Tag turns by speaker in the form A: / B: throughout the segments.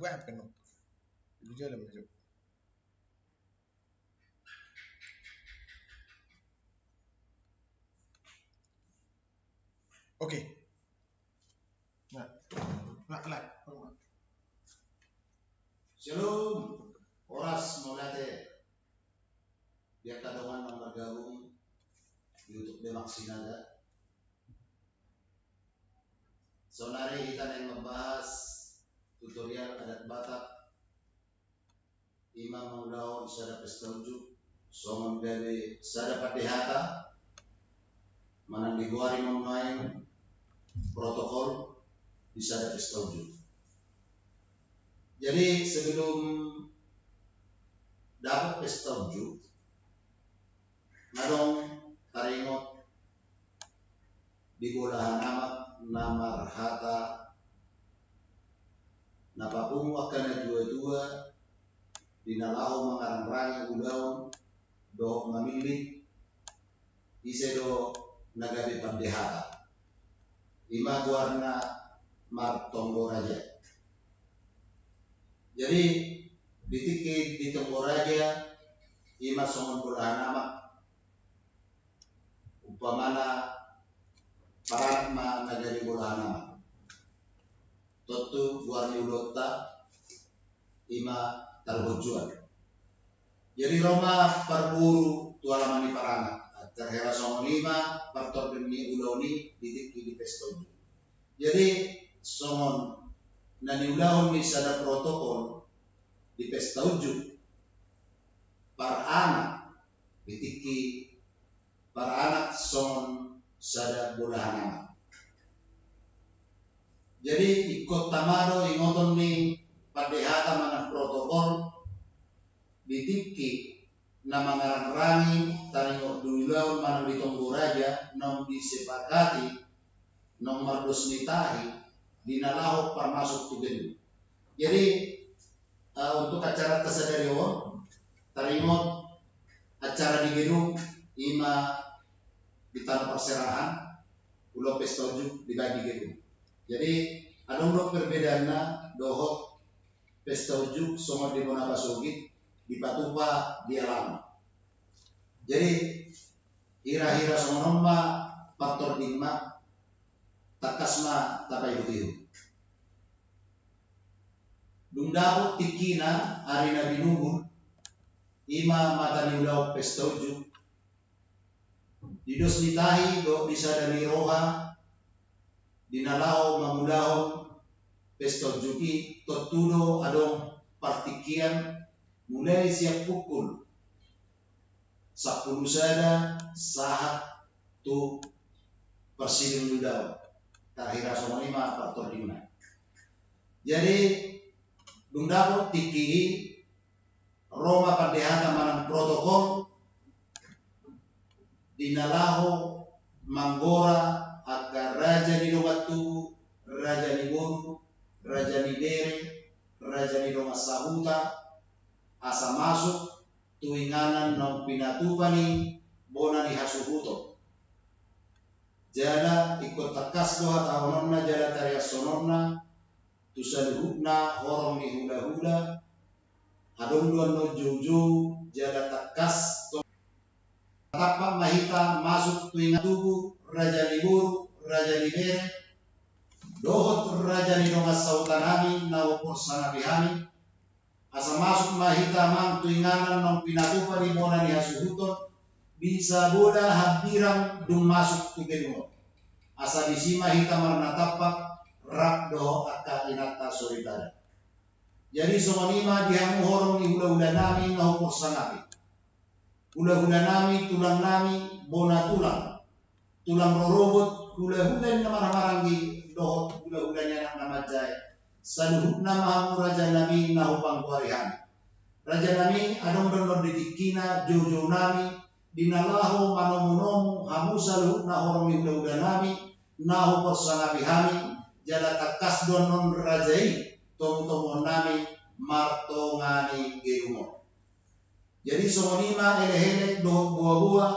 A: واحد كانوا الرجال لما جو. اوكي لا لا لا
B: Shalom, oras mulate. Biar kadongan yang bergabung di YouTube Demak Sinaga. Sonari kita yang membahas tutorial adat Batak. Imam Maulao Sada Pestaujuk, Somon Gabe Sada Padehata, Manang Diguari memain protokol di Sada Pestaujuk. Jadi sebelum dapat pestaujuk, ngadong taringot di bolahan nama hata napapung wakana dua-dua dinalaho mangarang-rangi udaon dohok mamili isedo nagabe pandehata ima guarna martonggo raja. Jadi ditiki di Tonggoraja ima songon bolahan nama upamana paratma nagari bolahan nama totu buarni ulota ima tarbojuan. Jadi Roma perburu tualamani parana terhera songon lima partor demi uloni ditiki di pestaujuk. Jadi songon nani ulahon bisa ada protokol di pestaujuk para anak ditiki para anak son sada bolahan anak. Jadi ikut tamado ingoton ni padehata mana protokol ditiki nama ngarang-rangi taringo dulaon mana di Tonggoraja nom disepakati nom mardus nitahi dinalaho parmasuk tugen. Jadi untuk acara kesadario tarimot acara di gedung ima di tanah perserahan ulo pestaujuk dibagi gedung. Jadi ada untuk perbedaannya dohot pestaujuk sama di Bonapasugit di Patupa di alam. Jadi hira-hira sama nomba faktor digma takasma tapai butihu. Dungdapot tikina arina binubur ima mata niulau pestaujuk didos nitahi do bisa dari roha dinalao mamulahon pestaujuki tortudo adong partikian mulai siap pukul 10 sada saat tu persiding ludao tahira sama lima faktor dimana. Jadi dungdapot tiki Roma pandehata manang protokol dinalaho manggora agar raja ni dongatu, raja ni boru, raja ni bere, raja ni donga sahuta asa masuk tuinganan nom pinatupani bona ni hasuhuto. Jala ikut takas doha tahunonna jala karya sononna tusaluhukna horong ni hula-hula adong duan no juju jala takas tapa mahita masuk tuingan tubuh raja libur raja libere dohot raja ni dongas sautanami nawopor sanabihami asa masuk mahita mang tuinganan nom pinatupa di bona ni hasuhuton bisa boda habirang dung masuk tu gedung asa disima hita marna tapak rak doho akka inata soritada. Jadi somonima dihamu horong ni hula-hula nami nahupor sanapi hula-hula nami tulang nami bona tulang rorobot hula-hula ni namarang-maranggi doho hula-hulanya nak nama jaya saluhuk nama hamu raja nami nahupang kuarihani raja nami adong donor ditikina jojo nami dinalaho manomu-nomu hamu saluhuk na horong ni hula-hula nami nahupor sanapi hami jala takas donon rajai tomu-tomu nami martongani gerumo. Jadi somonima ele-ele dohok buah-buah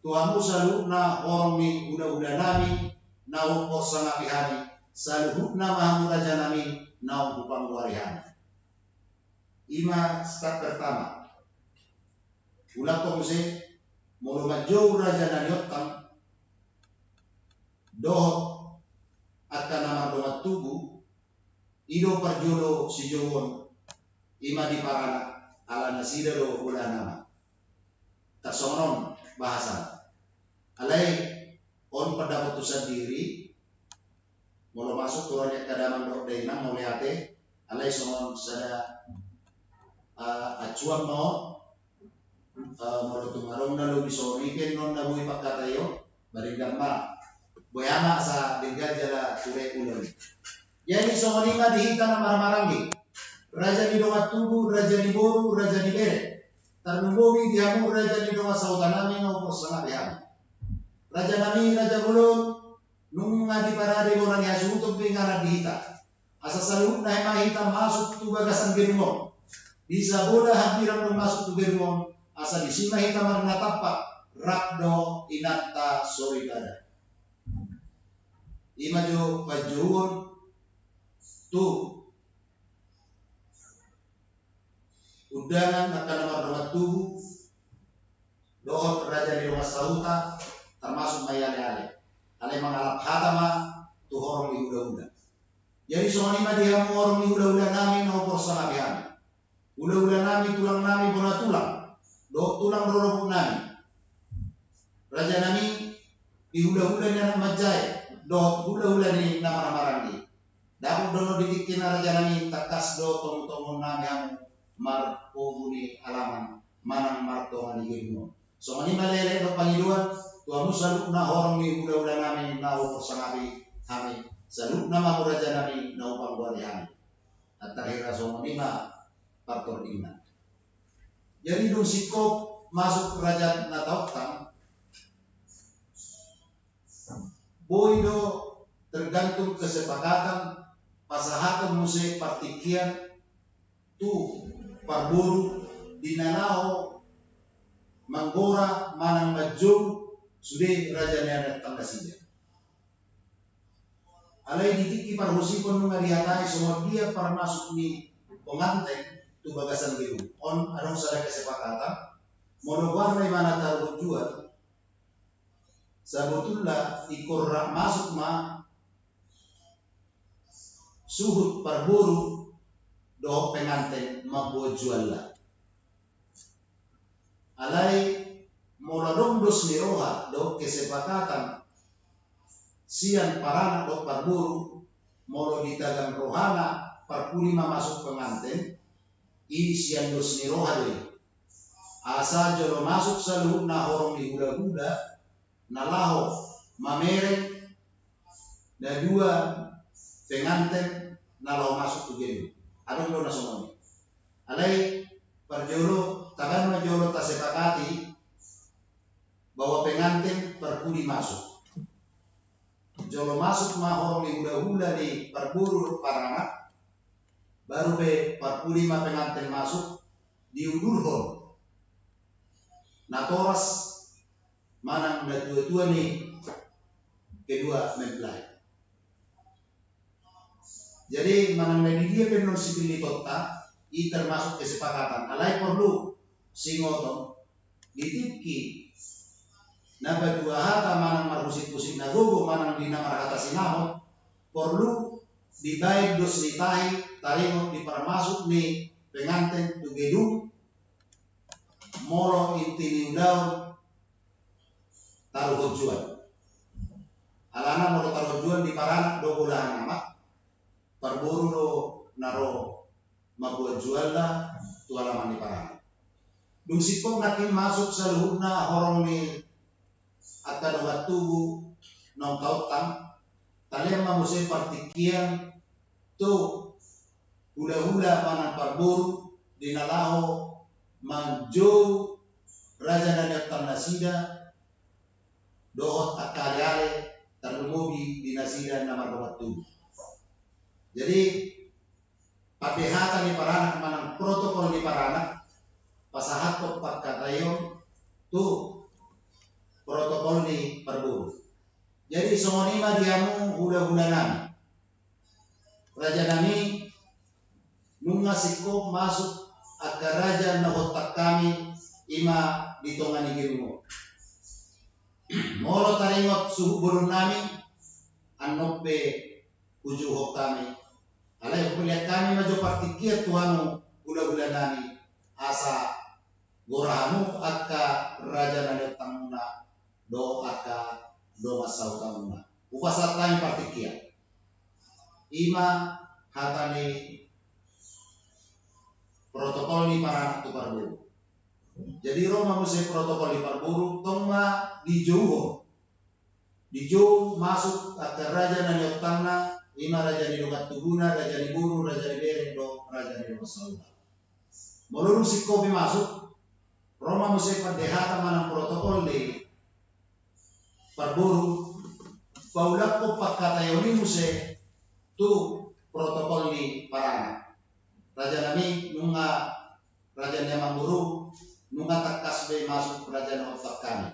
B: tuhamu saluhukna horong ni hula-hula nami nahupor sanapi hami saluhukna mahamu raja nami nahupang warihani. Ima start pertama. Ulang komuse mulu majau raja naniottam dohot akan nama domat tubuh ido parjolo si jowon ima di parana ala nasida do ula nama tersonon bahasa alai on pada putusan diri mulu masuk turunnya kadaman do dainang moliate alai sonon sada acuan no mulu tumarong na lubi soriken non na bui pagkatayo barigama boyama sa digajala ture ulun. Jadi somonima dihita na maramarangi raja ni doa tubuh, raja ni boru, raja ni bere tarnubobi dihamu raja ni doa sautanami no posana dihamu raja nami raja bulun nunga di parade orang yasu untuk pingara dihita asa salut na hita masuk tu bagasan gerumong bisa bola hampir masuk tu gerumong asa disima hita marna tapak rakdo inata soridada imajo pajuun tu undangan akan nomor tubuh dohot raja di rumah sauta termasuk mayale-ale ale mengalap hatama tu horong di uda-uda jadi soalnya mah dia mau orang di uda-uda nami no persana bihan uda-uda nami tulang nami bola tulang do tulang dorobuk nami raja nami di uda-uda nya majai do uda-uda ni nama-nama di dapat dono didikin raja nami takas do tomo-tomo nami yang mar poguni alaman manang marto ani gino soalnya malele do pangiduan tuamu saluk na horong ni uda-uda nami na persana kami saluk nama raja nami na upang buat kami akhirnya soalnya faktor ina. Jadi dong sikop masuk kerajaan Nataukang, boido tergantung kesepakatan pasahatan musik partikian tu parburu dinanao manggora manang majung sudah raja neadat tanggasida. Alai didiki parhusipon mengarihatai semua dia par masuk ni pengantin tu bagasan biru on adong sada kesepakatan mono warna mana taruh jual sabutullah ikor masuk ma suhut parburu do pengantin mabuat jual lah alai moladong dos niroha do kesepakatan sian parana do parburu molo ditagang rohana parpulima masuk pengantin i sian dos niroha deh asa jolo masuk saluhut na horong di huda-huda nalaho mamere na dua pengantin nalaho masuk tugen adong do na somoni alai parjolo tagan na jolo tasepakati bahwa pengantin perpudi masuk jolo masuk ma horong di huda-huda di parburu parana baru be 45 pengantin masuk diundurhon natoras manang na tua-tua nih kedua mempelai jadi manang na dia penon sipili tota i termasuk kesepakatan alai perlu singotong ditipki na badua hata manang marhusik-husik na gogo manang dinamar hata sinahot perlu dibaik dos nitahi tarimo dipermasuk nih pengantin tu gedung molo intini daun taruh jual alana molo taruh jual di parana do bulahan nama parburu do naro mabuat jual lah tu alaman di parana dung sipong nakin masuk saluhuna horong ni akan obat tubuh nong kautang talian mamusai partikian tu hula-hula manang parburu dinalaho manjo raja nadat tanasida dohot akale tarumubi dinasida nama obat tubuh jadi padehatan di paranak manang protokol di paranak pasahat topak katayon tu protokol di parburu jadi songonima diamu hula-hula nami raja nami nunga sikop masuk agar raja na otak kami ima ditongani girumo. Moro taringot suhu burun nami anope ujuhok kami. Alay kulihat kami majo partikiat Tuhanu gula-gula nani asa gorahamu akka raja na letanguna do akka do masautamuna. Upasat kami partikiat. Ima hatani protokol ni para tu parburu. Jadi Roma musai protokol di parburu tongma dijauh masuk agar raja na liotangna ima raja di dogat tuguna, raja di buru, raja di bereng do raja di masalah. Melulu si kopi masuk Roma musai pendehata manang protokol di parburu paulak ko pakatayoni musai tu protokol di parana. Raja nami nunga raja nyamang buru nunga takas be masuk raja na otak kami.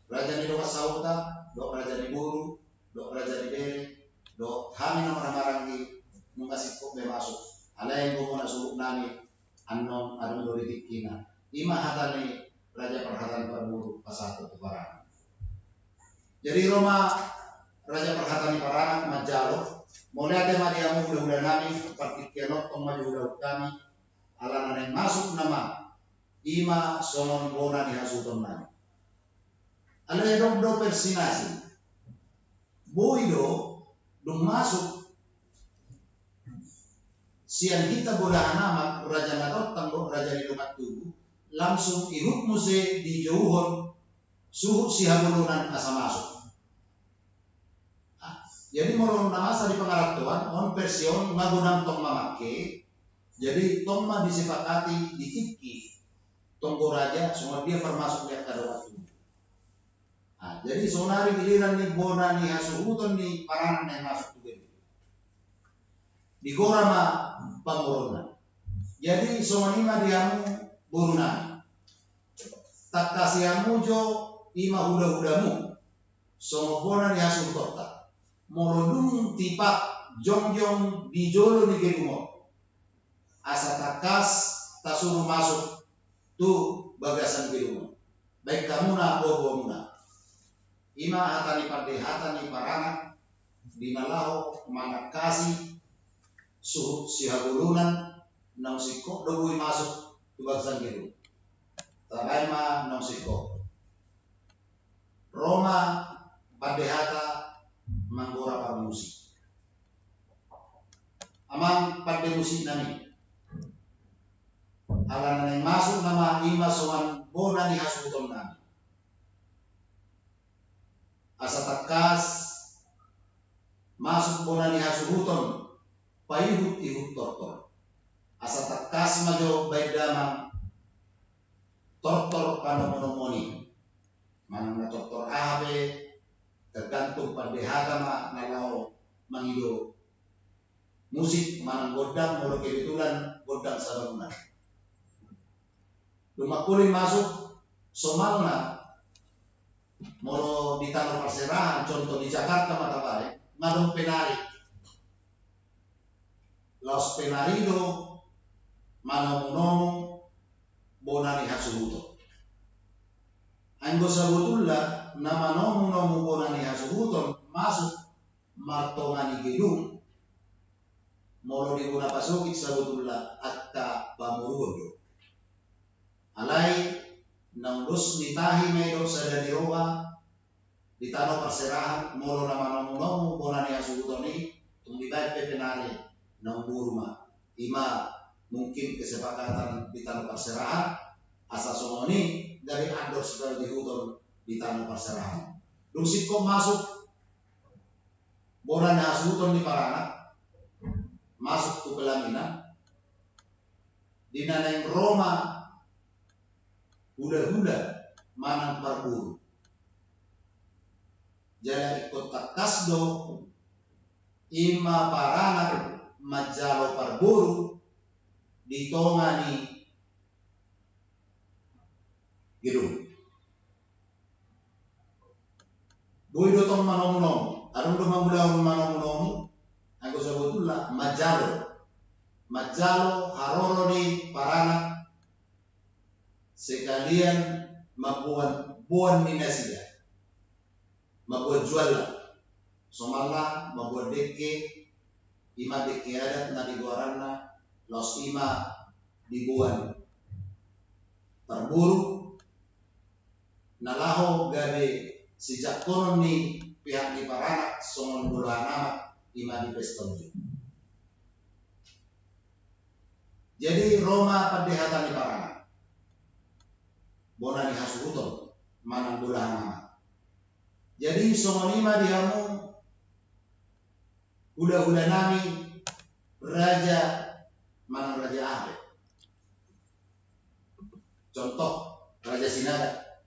B: Raja ni doa sauta, do raja ni buru, do raja ni bere, do kami na marang di nunga sikop be masuk. Alay ko muna subuk nami anong dolitik kina. Ima hatani raja perhatan parburu pasatu tu barang. Jadi Roma raja perhatan parang majalo. Mulai ada Mariamu udah nami seperti kenok tong maju udah kami ala yang masuk nama ima sonon bona di hasuton nami. Ala yang do persinasi boido dong masuk sian kita bola nama raja natot tanggo raja di rumah tubuh langsung ihut muse di jauhon suhu si habulunan asa masuk. Jadi mau namasa di pengaratuan on version ngagunang tong mamake. Jadi tong ma disepakati dikiki tonggo raja semua dia termasuk dia kada waktu. Jadi sonari giliran ni bona ni hasuhuton ni paranan yang masuk juga. Di gorama pangorona. Jadi somanima diamu burunani. Tak kasihamu jo ima huda-hudamu. Somo bona ni hasuhuton. Molodung tipak jong-jong di jolo ni gerumo asa takas tasuruh masuk tu bagasan gerumo baik kamu na bobo muna ima hatani parana dinalaho mana kasih suhu sihabulunan nang sikok dogui masuk tu bagasan gerumo tabay ma nang sikok Roma padehata manggora pada musik. Amang pada musik nami. Alan yang masuk nama ima soan bona di hasuton nami. Asa takas masuk bona di hasuton payuhut ihut tortor. Asa takas majo baidamang tortor panomonomoni. Manang na tortor abe tergantung pada hagama nalau mangido musik manang godang moro kebetulan godang sabangunan rumah kuling masuk somalna moro di tanah perserahan contoh di Jakarta mata balik ngadong penari laos penarido manomu bonani hasuhuto anggo sabutullah nama nomu bonani hasuhuton masuk martongani gedung molo di guna pasukit sabutullah atta pamurugo alai nang dus ditahi medo sadari roha di tanah perserahan molo nama nomu bonani hasuhuton ini tung dibayar pepenari nang burma ima mungkin kesepakatan di tanah perserahan asa somoni dari andor sebagai dihuton di tanah perserahan. Dusik kok masuk boran hasuton di parana masuk ke pelaminan di naneng Roma huda-huda manang parburu. Jadi ikut takasdo ima parana majalo parburu ditongani gedung. Boy dotong manom-nom, arung do mangulang manom-nom, aku sebutullah majalo. majalo haroro di parana sekalian mabuan ni nasida mabuan jualan somala mabuan deke ima deke adat na diguaranna los ima dibuan terburu nalaho gabe sejak konon ni pihak di parana songon bulan amat ima di pestonju. Jadi Roma padehatan di parana bona ni hasuhuton manang bulan amat. Jadi songonima dihamu udah nami raja manang raja Ahre. Contoh raja Sinada.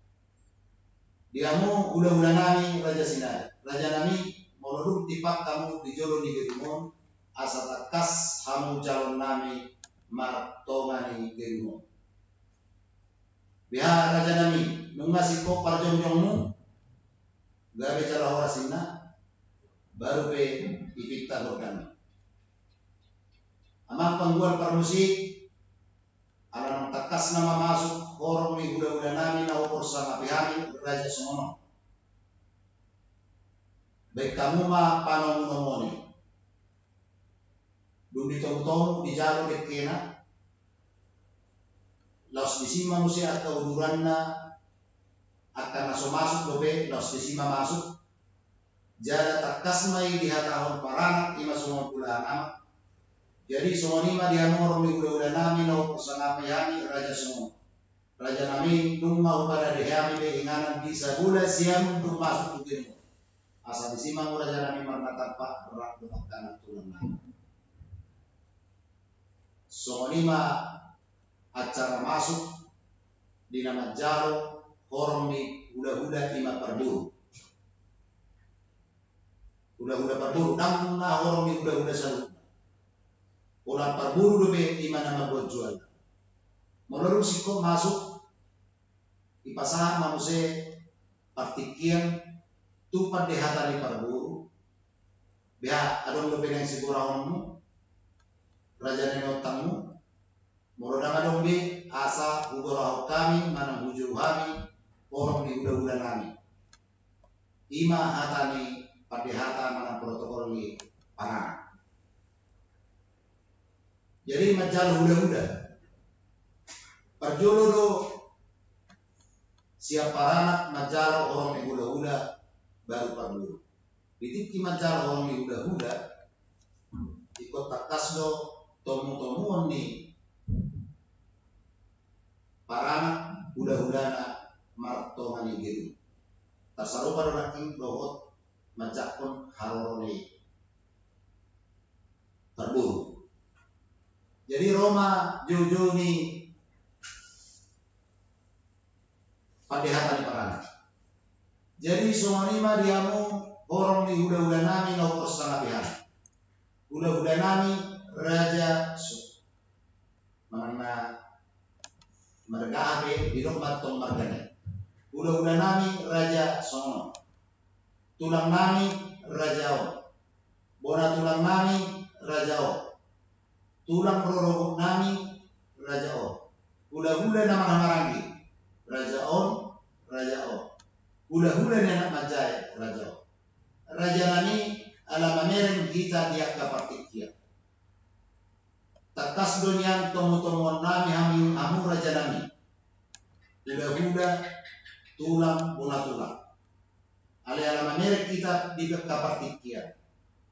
B: Diamu udah nami raja Sinada. Raja nami menurut tipak kamu dijolo di gedumon asa takas hamu calon nami martomani gedumon. Biha raja nami nungasi ko parjong-jongmu gabe cara horasina baru pe ipikta berkami. Amang pangguan permusik alam takas nama masuk horong mi udah nami na opor sama pihami raja somono. Baik kamu ma panong nomoni. Dundi tong di jalo dekena. Laos disima musia atau uduranna akan masuk dobe laos disima masuk. Jada takas mai di hatahon paranak ima semua bulan amat. Jadi semua nima dia morong mi udah nami na opor sama pihami raja semua. Raja nami nungma pada dehami be inganan bisa bulan siam untuk masuk begini. Asal disimang raja nami marna tanpa berat kanan tulang nami. Songonima acara masuk di nama jalo horong di udah ima perburu. Udah perburu namna horong di udah salut. Ulang perburu dobe ima nama buat jual. Menurut siko masuk di pasangan manusia partikian tupat dehatan di perburu. Biar adong dobe yang sigurawanmu raja nenotangmu morodang adong be asa ugorah kami manang hujur kami orang di udah nami ima hatani padehata manang protokol ni parana. Jadi majal udah perjolo do siap parana majal orang di udah baru perlu ditiki majal orang di udah ikut takas do tomu ni parana udah marto mani gitu. Tasaru pada naking dohot majakon haroroni terburu. Jadi Roma jojo ni padehatan di parana. Jadi songonima diamu orang di udah nami no setengah pihak. Udah nami raja mana margabe di rumah tong margane. Udah nami raja sono. Tulang nami raja o. Bona tulang nami raja o. Tulang rorogok nami raja o. Udah nama marangi raja on raja o. Udah anak majai raja o. Raja nami ala mameren kita dia kapartikia. Takas donian tomo nami hamu raja nami. Udah tulang bona tulang. Ale ala mameren kita di kapartikia.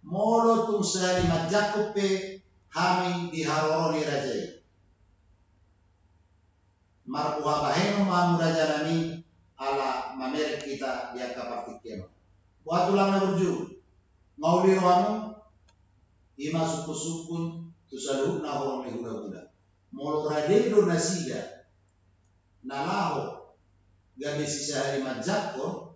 B: Molo tung sehari majakupe hami di haroroni raja. Marpuha baheno hamu raja nami ala mameren kita dia kapartikia. Buat tulang na berju. Ngauli rohamu ima suku-sukun tusaluh na horong ni huda-huda. Molo radedo nasiga nalaho gabe sisa hari majakon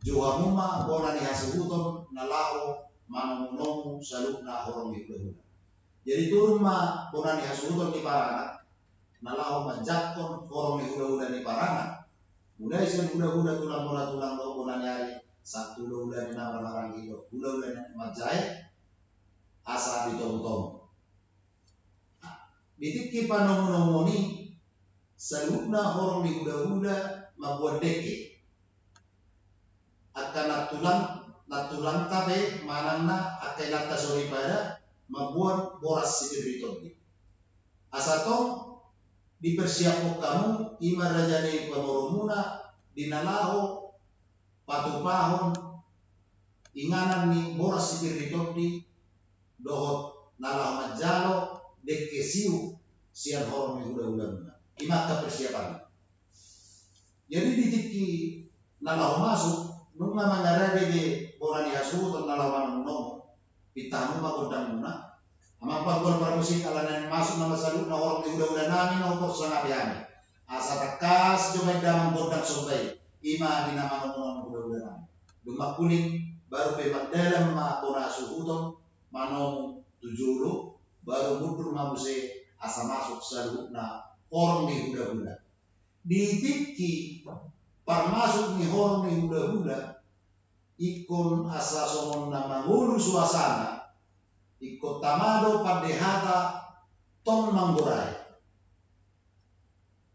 B: johamuma bona ni hasuhuton nalaho manumunomu saluh na horong ni huda-huda. Jadi turun ma bona ni hasuhuton ni parana nalaho majakon horong ni huda-huda ni parana. Mulai sen huda-huda tulang do bona nyari satu udah di nama orang itu udah majai asal ditong-tong ditiki panomonomoni salutna horong ni hula-hula mabuat deke akan natulang tabe mananna akan nata sori pada mabuat boras sikirito asatong dipersiapkan kamu ima rajane pamoromuna dinalaho patupahon inganan ni boras sikirito dohot nalah majalo deke siu sian horong ni hula-hula imata persiapan. Jadi ditiki nalau masuk nunga mangarade de borani hasu atau nalau manuno pitamu magodang muna amang pagol parmusik alanan masuk nama saluk na orang di udah nami na ukor sangat yami asa takas jomay damang godang sobai ima di nama nono udah nami dumak kuning baru pe magdalam ma bona suhuton manom tujulu baru mundur mamuse asa masuk saluk na orang ni hula-hula ditiki parmasuk ni orang ni hula-hula ikon asa somon na mangulu suasana ikon tamado padehata ton manggurai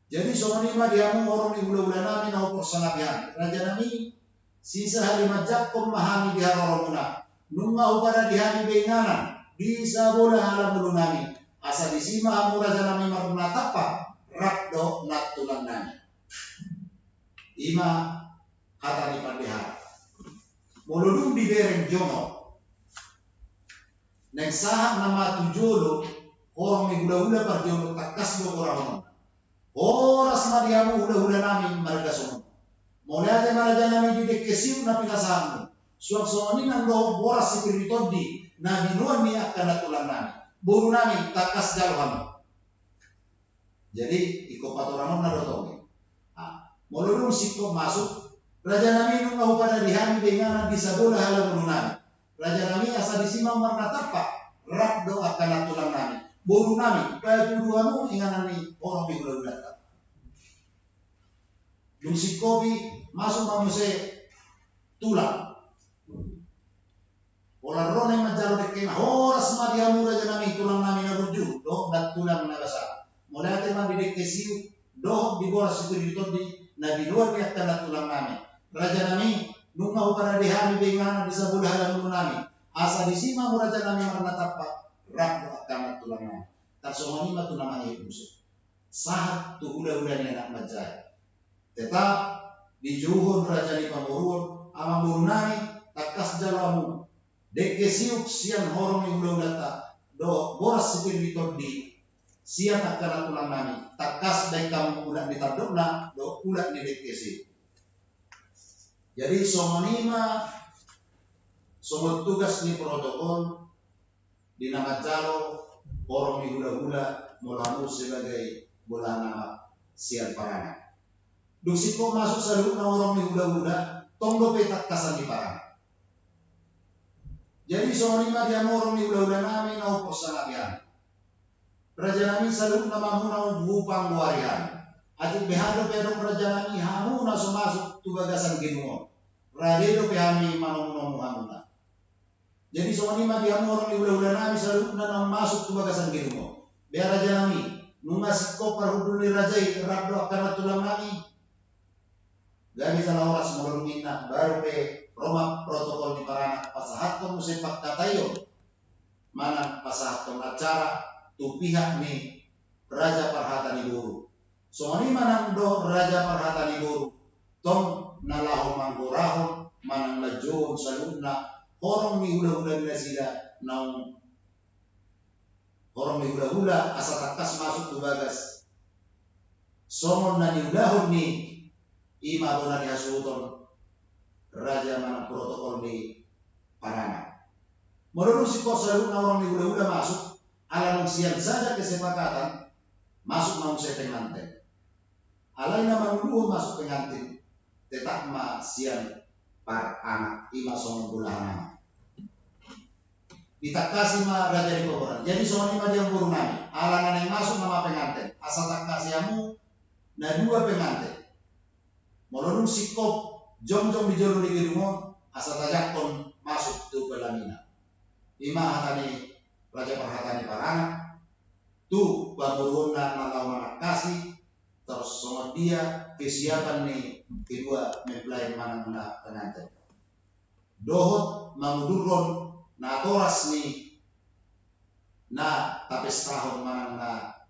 B: jadi somon lima diamu orang ni hula-hula nami na upor sangabihan raja nami sisa hari majak pemahami di haroromuna nunga upara dihami benganan bisa bola halam nami asa disima amu raja nami maruna tapa rakdo natulan nani ima kata di pandehara muludung di bereng jono neng sahak nama tujolo orang ni hula-hula parjono takas do orang horas madiamu hula-hula nami marga sono mulai ada maraja nami di dekesiu na pinasamu suap somoni nang do boras sikirmitodi na binuan ni akan natulan nami buru nami takas jalham. Jadi iko patoramon na dotongi. Molulung sikop masuk raja nami nung mau pada dihami dengan bisa bola halam nami. Raja nami asa disima warna tapak rak do akan tulang nami. Boru nami kaya tuduhamu ingan nami orang di bulan Dung sikopi masuk mamuse tulang. Olah rone majalo dekena horas madiamu raja nami tulang nami na rujuk do dat tulang na basa. Mulai teman di dekesiu doh di bola sikuri di na di luar dia tanda tulang nami raja nami nunga upara dihami dengan bisa bola halam nami asa disima raja nami marna tapak rak akan tulang nami tarsomani matu namanya ibu sahat tu hula-hula ni anak majai tetap di juhun raja ni pamurun ama burunani takas jalamu dekesiuk sian horong ni hula-hula do boras sikuri di siang akan tulang nami takas dari kamu ulat ditadukna do ulat ni dekesi jadi somonima somot tugas ni protokol di nama calo orang di hula-hula mulamu sebagai bola nama siang parana dusiko masuk saluk na orang di hula-hula tonggo petak kasan di parana jadi somonima dia orang di hula-hula nami na upos sangat raja nami saluk nama muna bupang luarian. Atik behado pedong raja nami hamuna sumasuk tu bagasan ginuo. Radedo pehami manomuno muhamuna. Jadi soani ma dia orang di ulah nami saluk na masuk tu bagasan ginuo. Biar raja nami nunga sikko parhuduli rajai rabdo akan tulang nami. Gani salah oras mulungina baru pe Roma protokol di parana pasahat ko musipak katayo. Mana pasahat ko acara tu pihak ni raja parhatani buru. Soani manang do raja parhatani buru. Tong nalaho manggurahon manang lajon saluna horong ni hula-hula nila sila naung horong ni hula-hula asa takas masuk tu bagas. Somon na niulahon ni ima bona ni hasuton raja manang protokol ni parana. Menurut si kos saluna orang ni hula-hula masuk alam siang saja kesepakatan masuk manusia pengantin. Alai nama dulu masuk pengantin tetap ma siang par anak ima songon bulan kita kasih ma raja di pokoran. Jadi songon ima dia burung nami. Alangan yang masuk nama pengantin asal tak kasihmu na dua pengantin. Molorung sikop jom-jom di jolo di girumon asal tajak kon masuk tu pelamina. Ima hatani raja parhatani parana tu paburuna nalau manakasi terus sama dia kesiapan nih kedua mempelai mana pengantin dohot mangudurron na toras nih na tapes tahun mana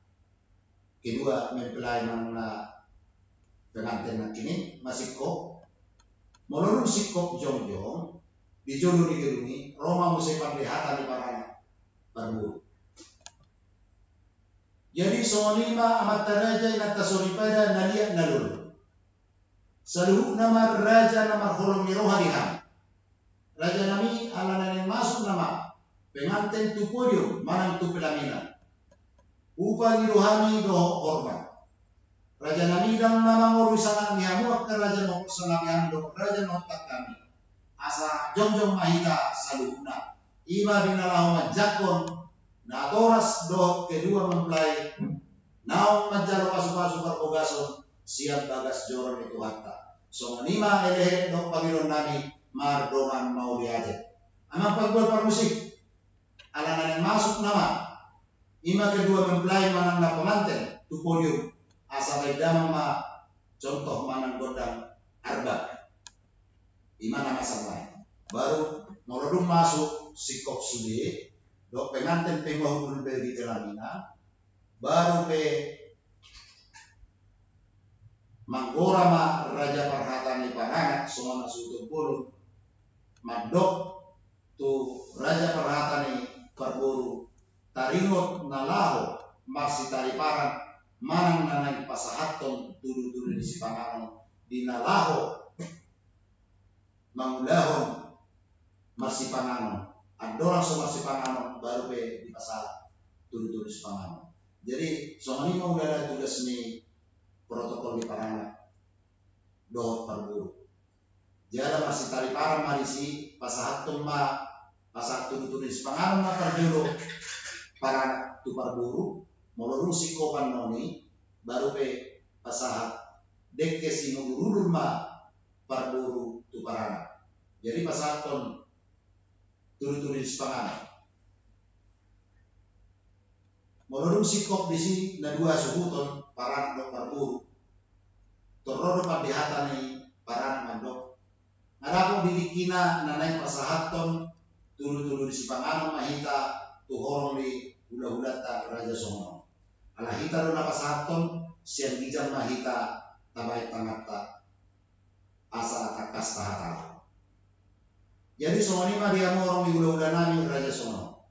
B: kedua mempelai mana pengantin na kini masih kok molorong sikop jong-jong di jodoh di gedungi Roma musai perlihatan di parana baru. Jadi sonima amat raja ina tasoripada nalia nalul. Saluhuk nama raja nama holong niroha diham. Raja nami alananin masuk nama pengantin tu podium manang tu pelaminan. Upa nirohani doho korban. Raja nami dang nama ngoru sangat nihamuak ke raja no sangat nihamdo raja no tak kami. Asa jong-jong mahita saluhukna. Ima binalahuma jakon na toras do kedua mempelai naong majalo pasu-pasu perbogason siap bagas joron itu hatta so manima elehe do pagilon nami mardoman mau diajet amang pagbuat parmusik alanan yang masuk nama ima kedua mempelai manang na pemanten tu podium asa baidama ma contoh manang godang arba ima nama sampai baru nolodung masuk sikop sudi dok pengantin pengoh ulun beri telamina baru pe manggora ma raja parhatani parangat semua sutu puluh madok tu raja parhatani parburu taringot nalaho masih tari parang manang nanang pasahaton tulu-tulu di sipanganon di nalaho mangulahon masih panganon adorang so masih panganon baru pe di pasar tulu-tulu sipanganon. Jadi soalnya mau udah ada tugas nih protokol di parana dohot parburu. Jada masih tari parang marisi pasahat tumma pasak tulu-tulu sipanganon na parjuro parana tu parburu molorung sikopan noni baru pe pasahat dekke sinugurulun ma parburu tu parana. Jadi pasahat ton tulu-tulu sipanganon. Molorong sikop di sini na dua suhuton parang dok parburu. Torodo padihatan ni parang mandok. Ngadako didikina nanay pasahaton tulu-tulu di sipanganon mahita tuhorong di hula-hulata raja songo. Alahita do na pasahaton siang gijang mahita tabay tangata asa takas tahatal. Jadi songo ni dia morong di hula-hula nami raja songo.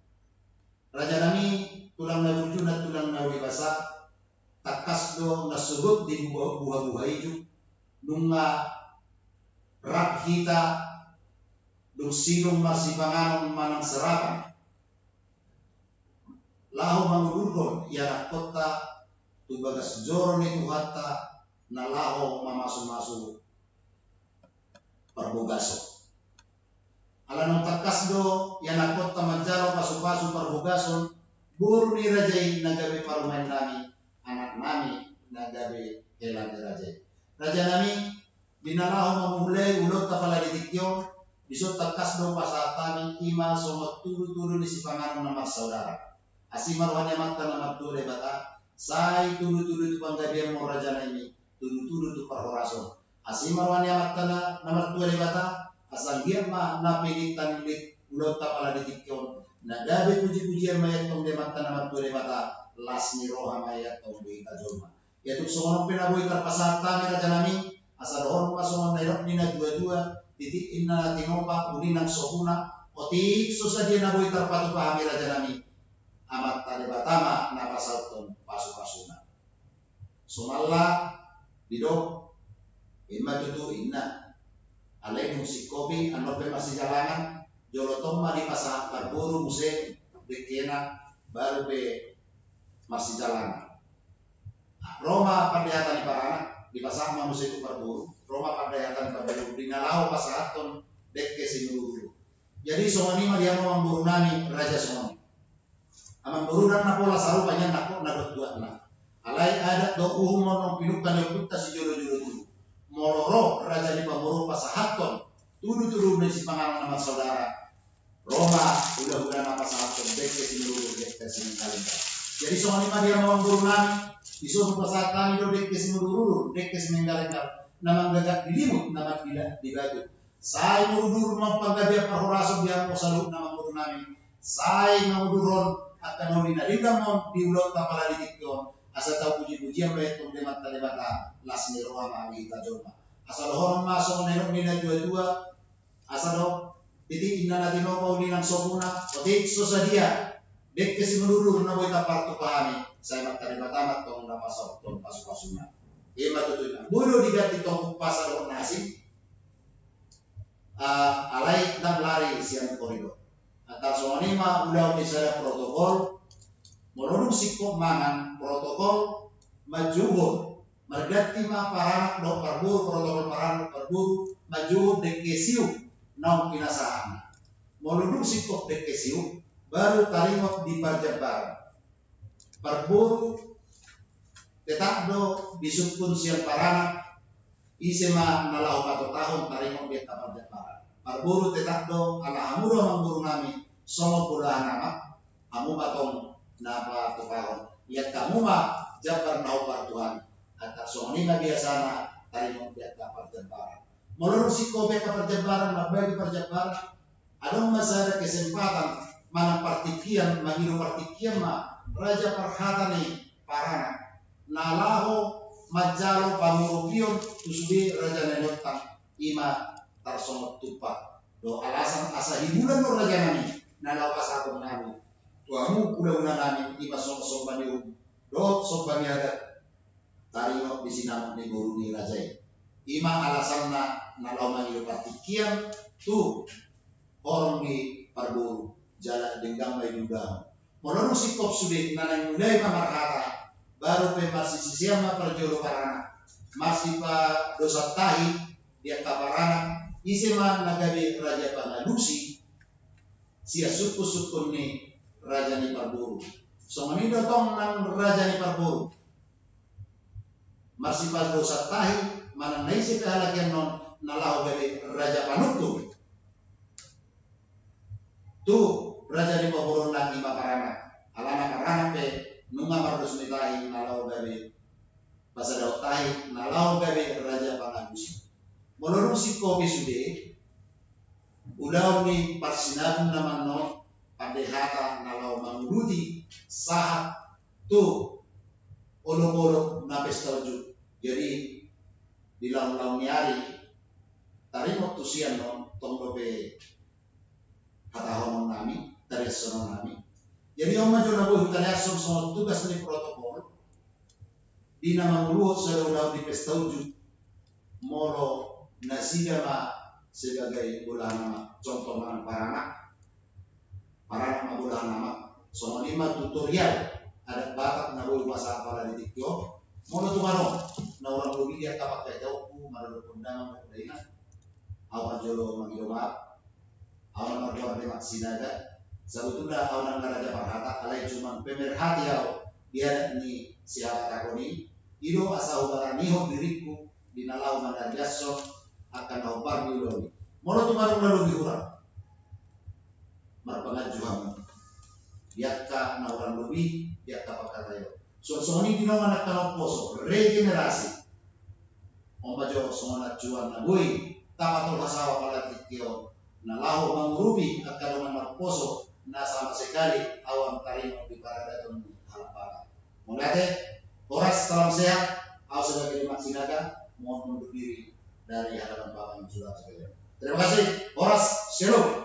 B: Raja nami tulang na burju na tulang na wibasa takas do nasugot di buha-buha ijuk nunga rak hita dung sinong masipanganon manang serapan lahu mangudurgon yana kota tu bagas joron itu hatta na lahu mamasu-masu perbogaso alanong takas do yana kota majaro pasu-pasu perbogason buru ni rajai nagabe parumain nami anak nami nagabe helan rajai raja nami binalaho mamulai ulot tapala ditikyo bisot takas do pasatami ima somot tulu-tulu di sipanganon nama saudara asimar wanyamat nama tule bata sai tulu-tulu tu panggabian mo raja nami tulu-tulu tu parhorason asimar wanyamat nama tule bata asal dia mah napili tanilit ulot tapala ditikyo nagabe puji-pujian mayat tong demata nama tule bata las ni roha mayat tong di kajolma yaitu sono penaboy terpasar tami raja nami asal dohon masongan nairok nina dua-dua titik inna tinopa uninang sohuna otik susah dia naboy terpatu pahami raja nami amat tali batama na pasal tong pasu-pasuna sumalla didok imma tutu inna alai musik kopi anope masih jalangan jolotong mari pasah parburu musik dikena baru be masih jalan. Roma pandayatan di parana di pasah musik parburu. Roma pandayatan parburu di nalau pasahaton dekke sinuru. Jadi somani mah dia mau memburu nami raja somani. Amang burunan na pola sarupanya nakok nadot dua na. Alai adat do uhum monong pinukan yang putta si jolo-jolo dulu. Moloro raja di pamburu pasahaton tudu-tudu di sipanganon nama saudara. Roma udah nama sahabat dekke sinuru dekke sinkalingka. Jadi soalnya dia mau guru nami disuruh pasal kami do dekes mururu dekes menggalengal nama gagak dilimut nama tidak dibatu saya murudur mampagadia parhoraso dia mau salut nama guru nami saya muruduron akan mau dinadika mau diulot kapala dikikon asa tahu puji-pujian baik tungdemat talebata las neroa mami kita joma asal orang masuk nerok nina dua-dua asal do titik inna natino mau dinang sopuna otik sosadia dek kesimuluru na boy tapar tu pahami saya matari matamat tong na pasok tong pasu-pasuna matutunan budo digati tong pasar nasi alay nam lari siang koridor atas sonima udah bisa protokol menurut sikop mangan protokol majuhur mergati ma paranak do parbur protokol paranak parbur majuhur dek kesiu naum kinasahan menurut sikop dek kesiu baru tarimot di Parjabar parburu tetap do disukun siang parana isema nalau 4 tahun tarimot di Parjabar parburu tetap do ala hamuro mangguru nami songo pula nama amu batong napa tukahon lihat kamu mah Jabar nau partuhan atas songoni na biasana tarimot di Parjabar menurut sikobe ke Parjabar mabagi Parjabar adong masa kesempatan mana partikian magiru partikian ma raja parhatani parana nalaho majalo pamurupion tusudi raja nenotang ima tarsongot tupa do alasan asa hiburan do raja nani nalaho pasakon nani tuamu kula nani ima song baniu do song baniaga tarimot bisinamot ni guru ni raja ima alasan nalaho magiru partikian tu orang ni parburu jalan denggang may dugang. Menurut sikop sudah nanang mulai pamarhata baru pe masih sisiam ma perjolo parana masih pa dosa tahi dia kaparana isema nagabe raja pangalusi sia suku ni raja ni parburu. So mani dotong nang raja ni parburu masih pa dosa tahi mana naisi kahalakian non nalahu gabe raja panutu tu raja di paboron lagi makarana alana karana pe nunga mardus mitahi nalau gabe pasadaw tahi nalau gabe raja pangalusi menurut si kopi sude udaw ni parsinabun naman no pandehata nalau manguluti sahat tu olok-olok na pestauju jadi di laung-laung niari tarimot tusian no tongdope katahon nami dari sono nami jadi om majo na boy taliason so tugas ni protokol di nama muluot sa daw di pestauju moro nasiga ma sebagai bulan nama contoh mana parana bulan nama so lima tutorial ada batak na boy masa pala di tikyo moro tumano na orang lubi dia kapak kaya ku maralo kundangan na kudaina awan jolo magiloma awan marluar de maksinaga sabutunda awan raja parhata alai cuman pemerhati au dia ni siapa takoni ido asa ubaraniho diriku dinalau manadaso akan opar miloni moro tumarung lalu diurang marpangajuham yakka na orang lubi yakka pakarayo so ni dino anak tanok poso regenerasi omajo songonat juan na boy tapatul hasawa pala tikyo na laho mangurubi at kalungan marposo na sama sekali awam tarimo di paradaton halapan. Mengate oras salam sehat, aw sebagai maksinaga mohon undur diri dari hadapan Bapak Ibu Saudara sekalian. Terima kasih. Oras, shalom.